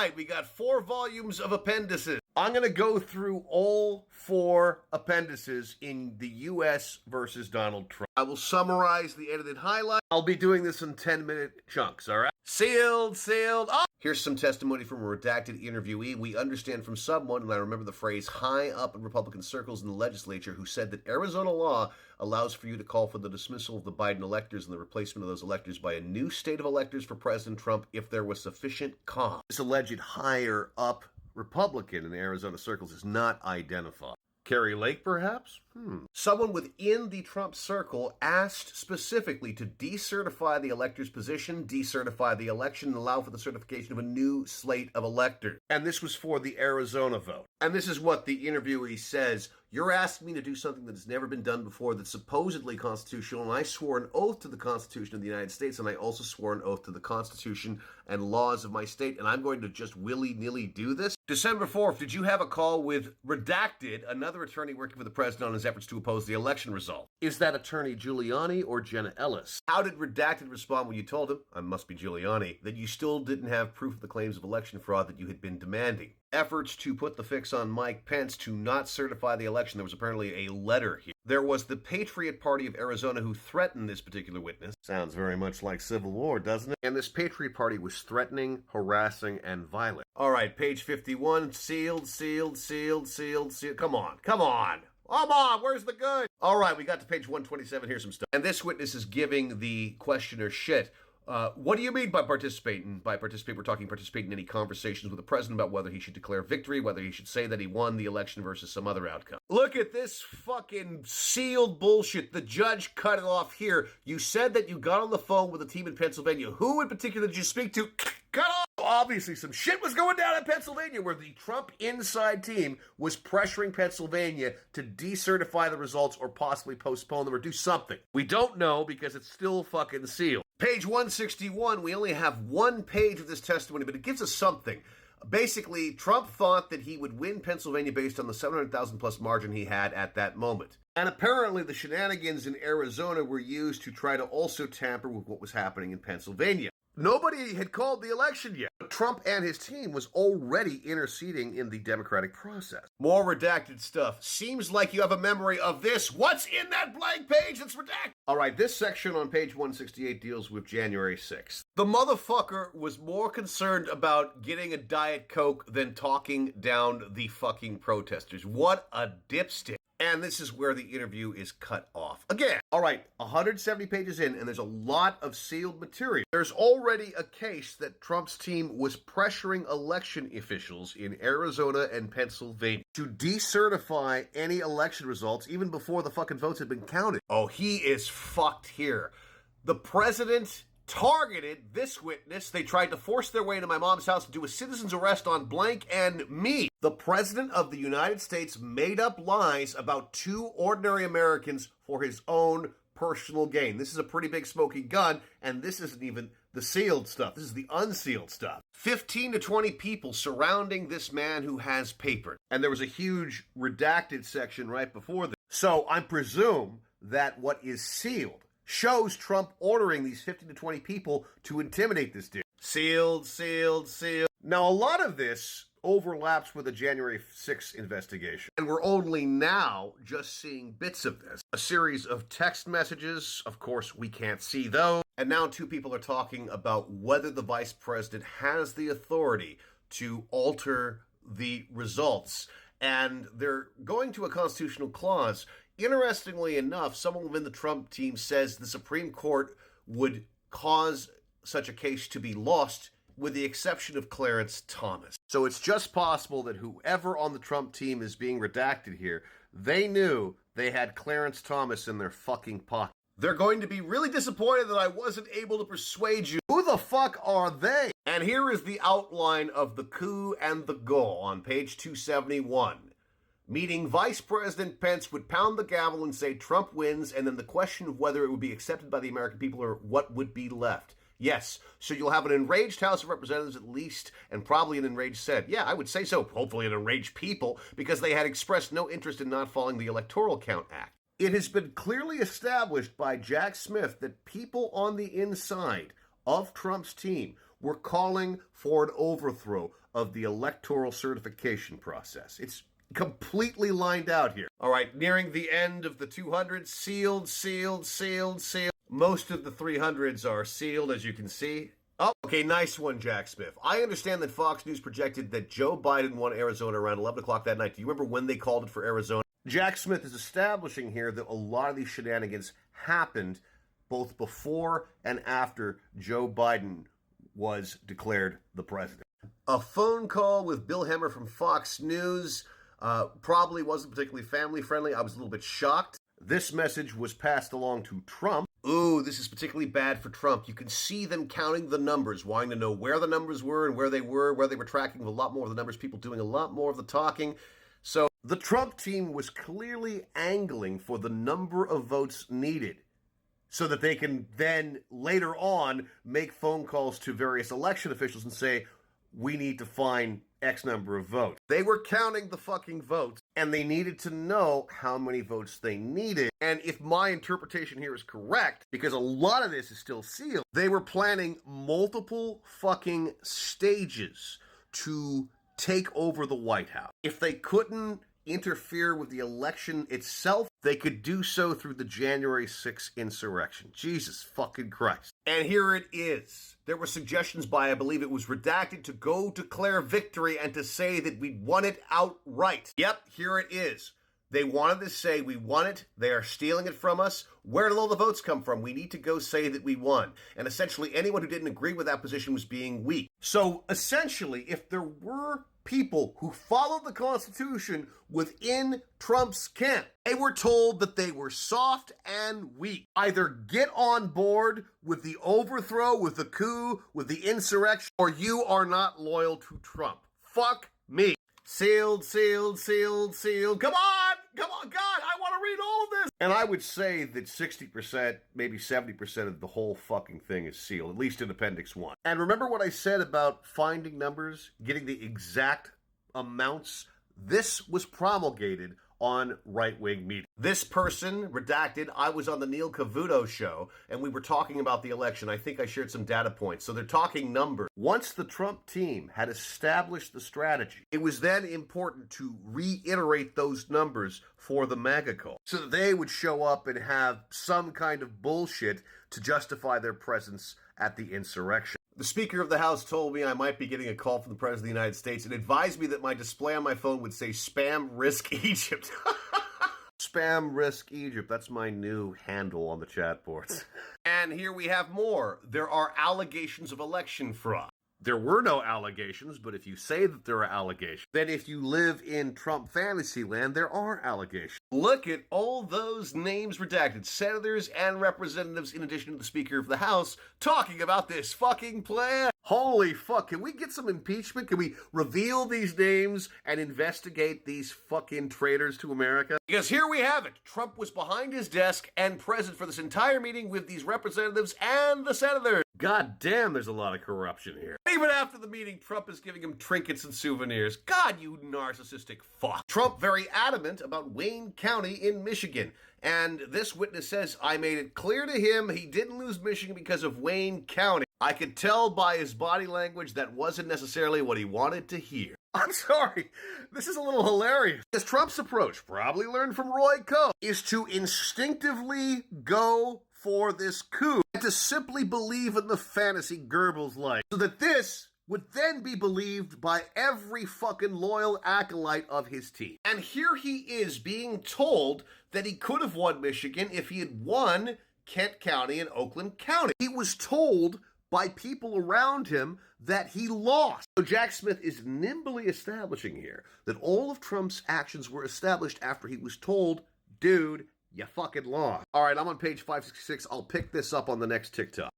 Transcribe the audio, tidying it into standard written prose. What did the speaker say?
right, we got 4 volumes of appendices. I'm going to go through all 4 appendices in the U.S. versus Donald Trump. I will summarize the edited highlights. I'll be doing this in 10-minute chunks, all right? Sealed. Oh! Here's some testimony from a redacted interviewee. We understand from someone, and I remember the phrase, high up in Republican circles in the legislature, who said that Arizona law allows for you to call for the dismissal of the Biden electors and the replacement of those electors by a new state of electors for President Trump if there was sufficient cause. This alleged higher up Republican in the Arizona circles is not identified. Carrie Lake, perhaps? Someone within the Trump circle asked specifically to decertify the elector's position, decertify the election, and allow for the certification of a new slate of electors. And this was for the Arizona vote. And this is what the interviewee says. You're asking me to do something that has never been done before that's supposedly constitutional, and I swore an oath to the Constitution of the United States, and I also swore an oath to the Constitution and laws of my state, and I'm going to just willy-nilly do this? December 4th, did you have a call with Redacted, another attorney working for the president on his efforts to oppose the election result? Is that attorney Giuliani or Jenna Ellis? How did Redacted respond when you told him, I must be Giuliani, that you still didn't have proof of the claims of election fraud that you had been demanding? Efforts to put the fix on Mike Pence to not certify the election. There was apparently a letter here. There was the Patriot Party of Arizona who threatened this particular witness. Sounds very much like Civil War, doesn't it? And this Patriot Party was threatening, harassing, and violent. All right, page 51, sealed. Come on, where's the good? All right, we got to page 127. Here's some stuff. And this witness is giving the questioner shit. What do you mean by participating? By participate, we're talking participate in any conversations with the president about whether he should declare victory, whether he should say that he won the election versus some other outcome. Look at this fucking sealed bullshit. The judge cut it off here. You said that you got on the phone with a team in Pennsylvania. Who in particular did you speak to? Cut off! Obviously, some shit was going down in Pennsylvania where the Trump inside team was pressuring Pennsylvania to decertify the results or possibly postpone them or do something. We don't know because it's still fucking sealed. Page 161, we only have 1 page of this testimony, but it gives us something. Basically, Trump thought that he would win Pennsylvania based on the 700,000 plus margin he had at that moment. And apparently the shenanigans in Arizona were used to try to also tamper with what was happening in Pennsylvania. Nobody had called the election yet. Trump and his team was already interceding in the democratic process. More redacted stuff. Seems like you have a memory of this. What's in that blank page that's redacted? All right, this section on page 168 deals with January 6th. The motherfucker was more concerned about getting a Diet Coke than talking down the fucking protesters. What a dipstick. And this is where the interview is cut off. Again, all right, 170 pages in, and there's a lot of sealed material. There's already a case that Trump's team was pressuring election officials in Arizona and Pennsylvania to decertify any election results even before the fucking votes had been counted. Oh, he is fucked here. The president targeted this witness. They tried to force their way into my mom's house to do a citizen's arrest on blank and me. The president of the United States made up lies about 2 ordinary Americans for his own personal gain. This is a pretty big smoking gun, and this isn't even the sealed stuff. This is the unsealed stuff. 15 to 20 people surrounding this man who has paper. And there was a huge redacted section right before this. So I presume that what is sealed shows Trump ordering these 15 to 20 people to intimidate this dude. Sealed. Now, a lot of this overlaps with the January 6th investigation. And we're only now just seeing bits of this. A series of text messages, of course, we can't see those. And now 2 people are talking about whether the vice president has the authority to alter the results. And they're going to a constitutional clause. Interestingly enough, someone within the Trump team says the Supreme Court would cause such a case to be lost with the exception of Clarence Thomas. So it's just possible that whoever on the Trump team is being redacted here, they knew they had Clarence Thomas in their fucking pocket. They're going to be really disappointed that I wasn't able to persuade you. Who the fuck are they? And here is the outline of the coup and the goal on page 271. Meaning Vice President Pence would pound the gavel and say Trump wins, and then the question of whether it would be accepted by the American people or what would be left. Yes, so you'll have an enraged House of Representatives at least, and probably an enraged Senate. Yeah, I would say so. Hopefully an enraged people, because they had expressed no interest in not following the Electoral Count Act. It has been clearly established by Jack Smith that people on the inside of Trump's team were calling for an overthrow of the electoral certification process. It's completely lined out here. All right, nearing the end of the 200s, sealed, sealed, sealed, sealed. Most of the 300s are sealed, as you can see. Oh, okay, nice one, Jack Smith. I understand that Fox News projected that Joe Biden won Arizona around 11 o'clock that night. Do you remember when they called it for Arizona? Jack Smith is establishing here that a lot of these shenanigans happened both before and after Joe Biden was declared the president. A phone call with Bill Hemmer from Fox News probably wasn't particularly family-friendly. I was a little bit shocked. This message was passed along to Trump. Ooh, this is particularly bad for Trump. You can see them counting the numbers, wanting to know where the numbers were and where they were tracking a lot more of the numbers, people doing a lot more of the talking. So the Trump team was clearly angling for the number of votes needed so that they can then later on make phone calls to various election officials and say, we need to find X number of votes. They were counting the fucking votes, and they needed to know how many votes they needed. And if my interpretation here is correct, because a lot of this is still sealed, they were planning multiple fucking stages to take over the White House. If they couldn't interfere with the election itself, they could do so through the January 6th insurrection. Jesus fucking Christ. And here it is. There were suggestions by, I believe it was Redacted, to go declare victory and to say that we'd won it outright. Yep, here it is. They wanted to say we won it, they are stealing it from us. Where did all the votes come from? We need to go say that we won. And essentially anyone who didn't agree with that position was being weak. So essentially, if there were people who followed the Constitution within Trump's camp, they were told that they were soft and weak. Either get on board with the overthrow, with the coup, with the insurrection, or you are not loyal to Trump. Fuck me. Sealed, sealed, sealed, sealed. Come on! Come on, God, I want to read all of this! And I would say that 60%, maybe 70% of the whole fucking thing is sealed, at least in Appendix 1. And remember what I said about finding numbers, getting the exact amounts? This was promulgated on right-wing media. This person, Redacted, I was on the Neil Cavuto show, and we were talking about the election. I think I shared some data points. So they're talking numbers. Once the Trump team had established the strategy, it was then important to reiterate those numbers for the MAGA cult, so that they would show up and have some kind of bullshit to justify their presence at the insurrection. The Speaker of the House told me I might be getting a call from the President of the United States and advised me that my display on my phone would say Spam Risk Egypt. Spam Risk Egypt. That's my new handle on the chat boards. And here we have more. There are allegations of election fraud. There were no allegations, but if you say that there are allegations, then if you live in Trump fantasy land, there are allegations. Look at all those names redacted. Senators and representatives, in addition to the Speaker of the House, talking about this fucking plan. Holy fuck, can we get some impeachment? Can we reveal these names and investigate these fucking traitors to America? Because here we have it. Trump was behind his desk and present for this entire meeting with these representatives and the senators. God damn, there's a lot of corruption here. Even after the meeting, Trump is giving him trinkets and souvenirs. God, you narcissistic fuck. Trump very adamant about Wayne County in Michigan. And this witness says, I made it clear to him he didn't lose Michigan because of Wayne County. I could tell by his body language that wasn't necessarily what he wanted to hear. I'm sorry, this is a little hilarious. Because Trump's approach, probably learned from Roy Cohn, is to instinctively go for this coup and to simply believe in the fantasy Goebbels like, so that this would then be believed by every fucking loyal acolyte of his team. And here he is being told that he could have won Michigan if he had won Kent County and Oakland County. He was told by people around him that he lost. So Jack Smith is nimbly establishing here that all of Trump's actions were established after he was told, dude, you fucking lost. All right, I'm on page 566. I'll pick this up on the next TikTok.